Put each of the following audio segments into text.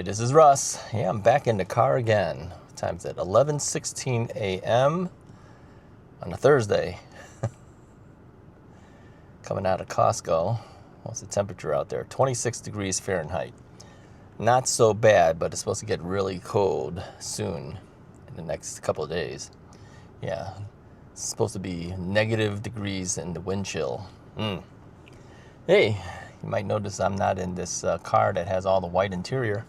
this is Russ. Yeah, I'm back in the car again. What time is it? 11:16 a.m. on a Thursday. Coming out of Costco. What's the temperature out there? 26 degrees Fahrenheit. Not so bad, but it's supposed to get really cold soon in the next couple of days. Yeah, it's supposed to be negative degrees in the wind chill. Hey, you might notice I'm not in this car that has all the white interior.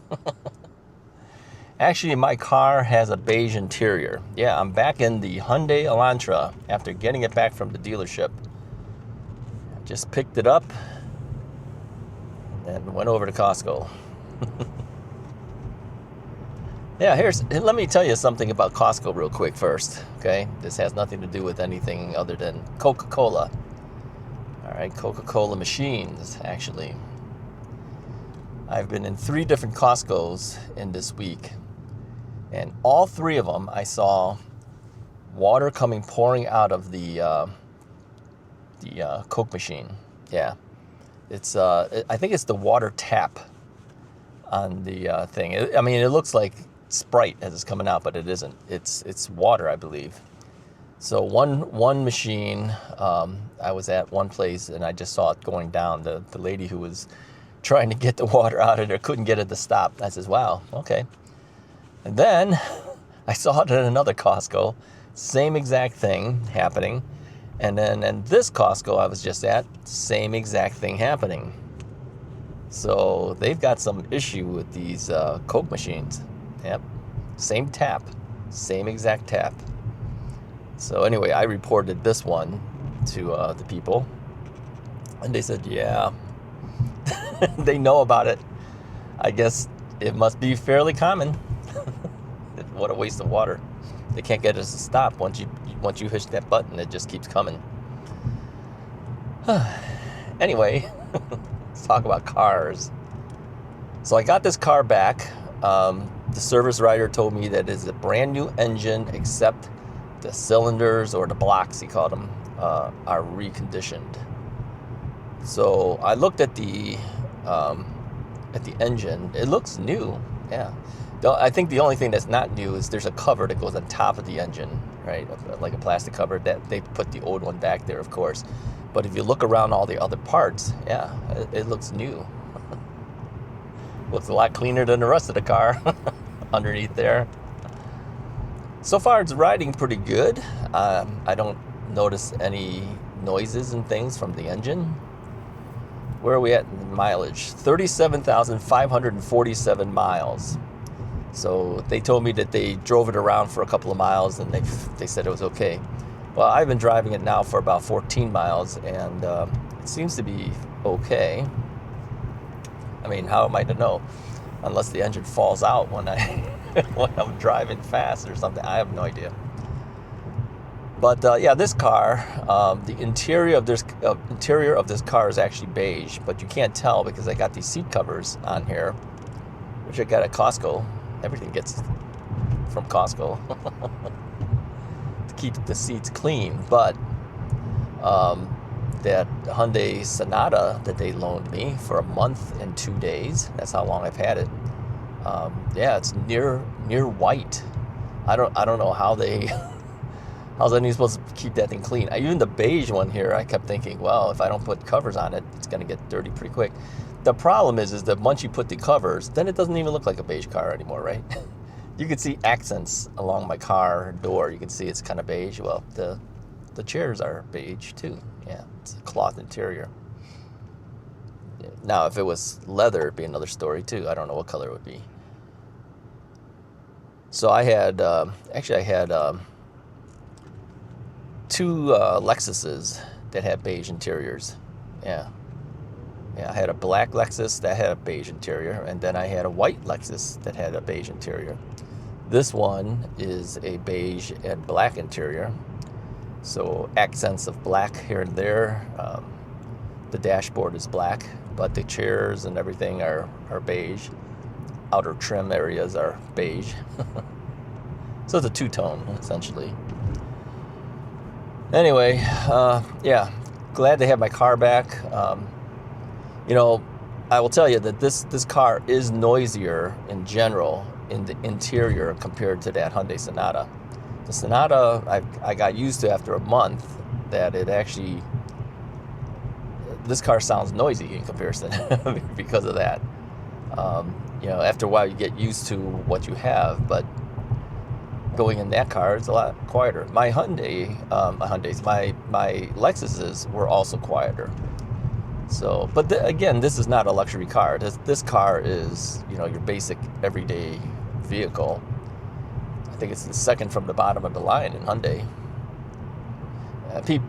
Actually, my car has a beige interior. Yeah, I'm back in the Hyundai Elantra after getting it back from the dealership. I just picked it up and went over to Costco. Yeah, let me tell you something about Costco real quick first, okay? This has nothing to do with anything other than Coca-Cola. All right, Coca-Cola machines, actually. I've been in 3 different Costcos in this week, and all 3 of them I saw water pouring out of the Coke machine. Yeah, it's I think it's the water tap on the thing. It looks like Sprite as it's coming out, but it isn't. It's water, I believe. So one machine, I was at one place and I just saw it going down. The lady who was trying to get the water out of there couldn't get it to stop. I says, wow, okay. And then I saw it at another Costco, same exact thing happening. And then in this Costco I was just at, same exact thing happening. So they've got some issue with these Coke machines. Yep, same tap, same exact tap. So anyway, I reported this one to the people, and they said, yeah, they know about it. I guess it must be fairly common. What a waste of water. They can't get us to stop. Once you hit that button, it just keeps coming. Anyway, let's talk about cars. So I got this car back. The service writer told me that it's a brand new engine, except the cylinders, or the blocks, he called them, are reconditioned. So I looked at the engine. It looks new. Yeah. I think the only thing that's not new is there's a cover that goes on top of the engine, right? Like a plastic cover. That they put the old one back there, of course. But if you look around all the other parts, yeah, it looks new. Looks a lot cleaner than the rest of the car underneath there. So far, it's riding pretty good. I don't notice any noises and things from the engine. Where are we at in mileage? 37,547 miles. So they told me that they drove it around for a couple of miles and they said it was okay. Well, I've been driving it now for about 14 miles and it seems to be okay. I mean, how am I to know? Unless the engine falls out when when I'm driving fast or something. I have no idea. But yeah, this car, the interior of this car is actually beige, but you can't tell because I got these seat covers on here, which I got at Costco. Everything gets from Costco to keep the seats clean. But that Hyundai Sonata that they loaned me for a month and 2 days, that's how long I've had it. Yeah, it's near white. I don't know how how's anyone supposed to keep that thing clean? Even the beige one here, I kept thinking, well, if I don't put covers on it, it's going to get dirty pretty quick. The problem is that once you put the covers, then it doesn't even look like a beige car anymore, right? You can see accents along my car door. You can see it's kind of beige. Well, the chairs are beige too. Yeah, it's a cloth interior. Now, if it was leather, it'd be another story too. I don't know what color it would be. So I had, 2 Lexuses that had beige interiors. Yeah, I had a black Lexus that had a beige interior, and then I had a white Lexus that had a beige interior. This one is a beige and black interior. So accents of black here and there. The dashboard is black, but the chairs and everything are beige. Outer trim areas are beige. So it's a 2-tone, essentially. Anyway, yeah, glad to have my car back. I will tell you that this car is noisier in general in the interior compared to that Hyundai Sonata. The Sonata, I got used to after a month that it actually, this car sounds noisy in comparison because of that. You know, after a while you get used to what you have, but going in that car is a lot quieter. My Hyundais, my Lexuses were also quieter. So, but again, this is not a luxury car. This car is, you know, your basic everyday vehicle. I think it's the second from the bottom of the line in Hyundai.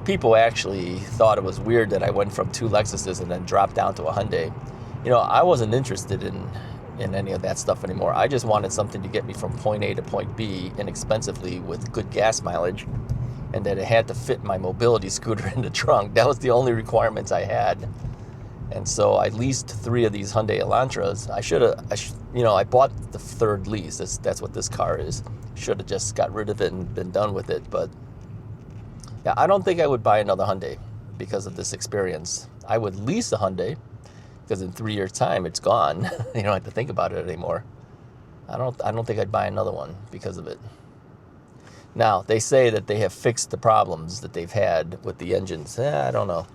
People actually thought it was weird that I went from 2 Lexuses and then dropped down to a Hyundai. You know, I wasn't interested in any of that stuff anymore. I just wanted something to get me from point A to point B inexpensively with good gas mileage, and that it had to fit my mobility scooter in the trunk. That was the only requirements I had. And so I leased 3 of these Hyundai Elantras. You know, I bought the 3rd lease. That's what this car is. Should have just got rid of it and been done with it. But yeah, I don't think I would buy another Hyundai because of this experience. I would lease a Hyundai because in 3 years' time it's gone. You don't have to think about it anymore. I don't think I'd buy another one because of it. Now, they say that they have fixed the problems that they've had with the engines. I don't know.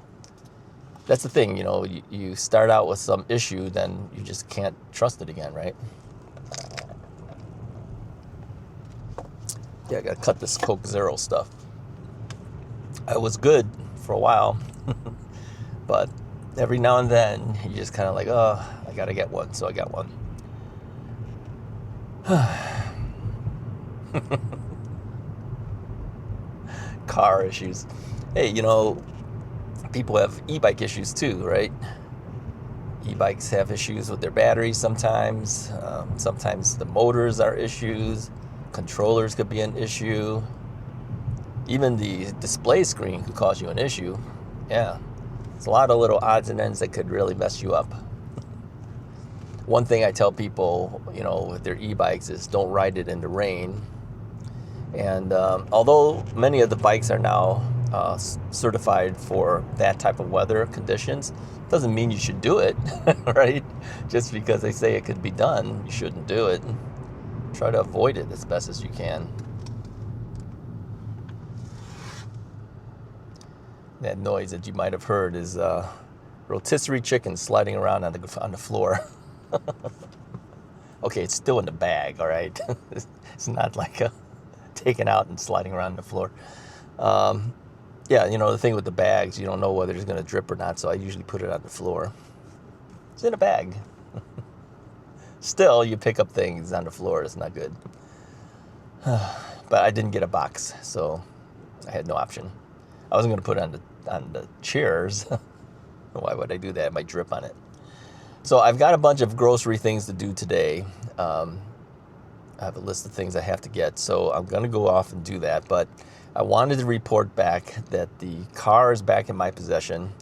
That's the thing, you know, you start out with some issue, then you just can't trust it again, right? Yeah, I gotta cut this Coke Zero stuff. I was good for a while, but every now and then you just kind of like, oh, I gotta get one, so I got one. Car issues. Hey, you know, people have e-bike issues too, right? E-bikes have issues with their batteries sometimes. Sometimes the motors are issues. Controllers could be an issue. Even the display screen could cause you an issue. Yeah, it's a lot of little odds and ends that could really mess you up. One thing I tell people, you know, with their e-bikes is don't ride it in the rain. And although many of the bikes are now certified for that type of weather conditions, doesn't mean you should do it, right? Just because they say it could be done, you shouldn't do it. Try to avoid it as best as you can. That noise that you might have heard is rotisserie chicken sliding around on the floor. Okay, it's still in the bag, all right? It's not like taken out and sliding around the floor. Yeah, you know, the thing with the bags, you don't know whether it's going to drip or not, so I usually put it on the floor. It's in a bag. Still, you pick up things on the floor. It's not good. But I didn't get a box, so I had no option. I wasn't going to put it on the chairs. Why would I do that? It might drip on it. So I've got a bunch of grocery things to do today. I have a list of things I have to get, so I'm going to go off and do that. But I wanted to report back that the car is back in my possession.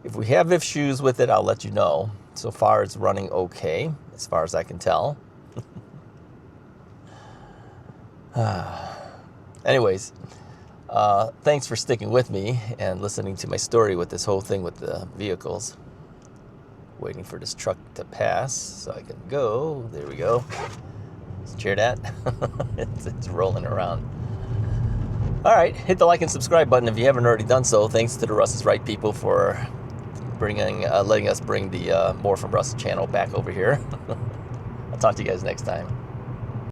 If we have issues with it, I'll let you know. So far, it's running okay, as far as I can tell. Anyways, thanks for sticking with me and listening to my story with this whole thing with the vehicles. Waiting for this truck to pass so I can go. There we go. Did you hear that? It's rolling around. All right, hit the like and subscribe button if you haven't already done so. Thanks to the Russ is Right people for letting us bring the More from Russ channel back over here. I'll talk to you guys next time.